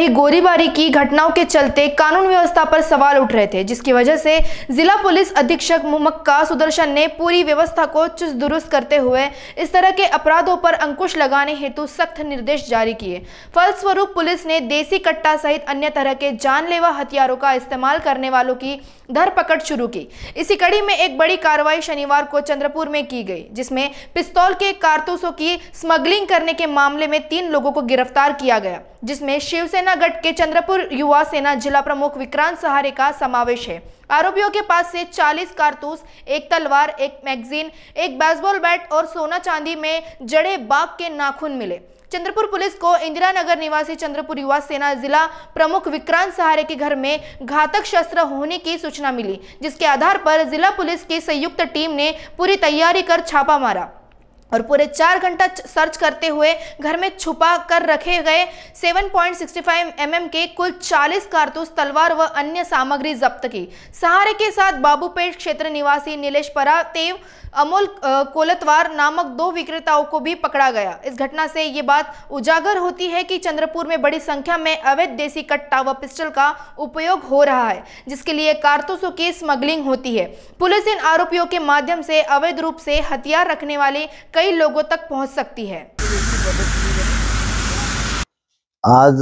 रही गोलीबारी की घटनाओं के चलते कानून व्यवस्था पर सवाल उठ रहे थे, जिसकी वजह से जिला पुलिस अधीक्षक मुमक्का सुदर्शन ने पूरी व्यवस्था को चुस्त दुरुस्त करते हुए इस तरह के अपराधों पर अंकुश लगाने हेतु सख्त निर्देश जारी किए। फलस्वरूप पुलिस ने देसी कट्टा सहित अन्य तरह के जानलेवा हथियारों का इस्तेमाल करने वालों की धरपकड़ शुरू की। इसी कड़ी में एक बड़ी कार्रवाई शनिवार को चंद्रपुर में की गई, जिसमें पिस्तौल के कारतूसों की स्मगलिंग करने के मामले में 3 लोगों को गिरफ्तार किया गया, जिसमें शिवसेना गढ़ के चंद्रपुर युवा सेना जिला प्रमुख विक्रांत सहारे का समावेश है। आरोपियों के पास से 40 कारतूस, एक तलवार, एक मैगजीन, एक बेसबॉल बैट और सोना चांदी में जड़े बाघ के नाखून मिले। चंद्रपुर पुलिस को इंदिरा नगर निवासी चंद्रपुर युवा सेना जिला प्रमुख विक्रांत सहारे के घर में घातक शस्त्र होने की सूचना मिली, जिसके आधार पर जिला पुलिस की संयुक्त टीम ने पूरी तैयारी कर छापा मारा और पूरे 4 घंटा सर्च करते हुए घर में छुपा कर रखे गए 7.65 mm के कुल 40 कारतूस, तलवार व अन्य सामग्री जब्त की। सहारे के साथ बाबूपेट क्षेत्र निवासी नीलेश परातेव, अमोल कोलतवार नामक 2 विक्रेताओं को भी पकड़ा गया। इस घटना से ये बात उजागर होती है कि चंद्रपुर में बड़ी संख्या में अवैध देसी कट्टा व पिस्टल का उपयोग हो रहा है, जिसके लिए कारतूसों की स्मगलिंग होती है। पुलिस इन आरोपियों के माध्यम से अवैध रूप से हथियार रखने वाले कई लोगों तक पहुंच सकती है। आज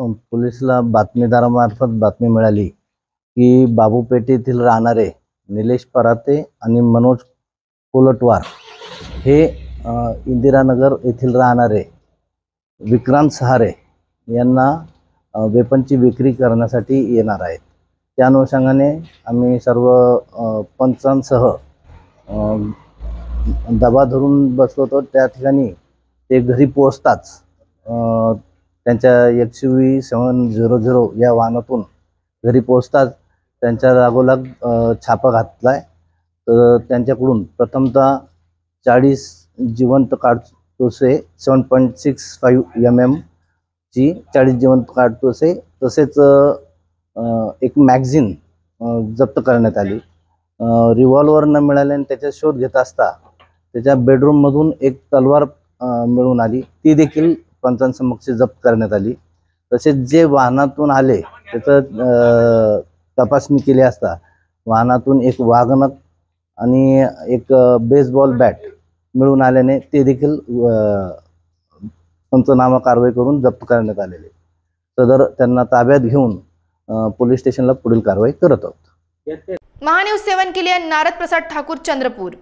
पोलिसला बातमीदारामार्फत बातमी मिळाली की बाबूपेठ येथील राहणारे निलेश पराते आणि मनोज कोलटवार हे इंदिरानगर येथील राहणारे विक्रांत सहारे यांना वेपनची विक्री करण्यासाठी येणार आहेत। त्या अनुषंगाने आम्ही सर्व पंचांसह दबा धरून बसलो होतो। त्या ठिकाणी ते घरी पोहोचताच त्यांच्या XUV 700 या वाहनातून घरी पोहोचताच त्यांच्या रागोलाग छापा घातलाय। तर त्यांच्याकडून प्रथमतः 40 जिवंत कारतुसे 7.65 mm ची 40 जिवंत कारतुसे तसेच एक मॅगझीन जप्त करण्यात आली। रिव्हॉल्वर न मिळाल्याने त्याचा शोध घेत असता त्याच्या बेडरूम मधून एक तलवार मिळून आली, ती देखील पंचांसमक्ष जप्त करण्यात आली। तसेच जे वाहनातून आले त्याचं तपासणी केली असता वाहनातून एक वाघनख आणि एक बेसबॉल बॅट मिळून आल्याने ते देखील पंचनामा कारवाई करून जप्त करण्यात आलेले। सदर त्यांना ताब्यात घेऊन पोलीस स्टेशनला पुढील कारवाई करत आहोत। महान्यूज 7 के लिए नारद प्रसाद ठाकुर, चंद्रपुर।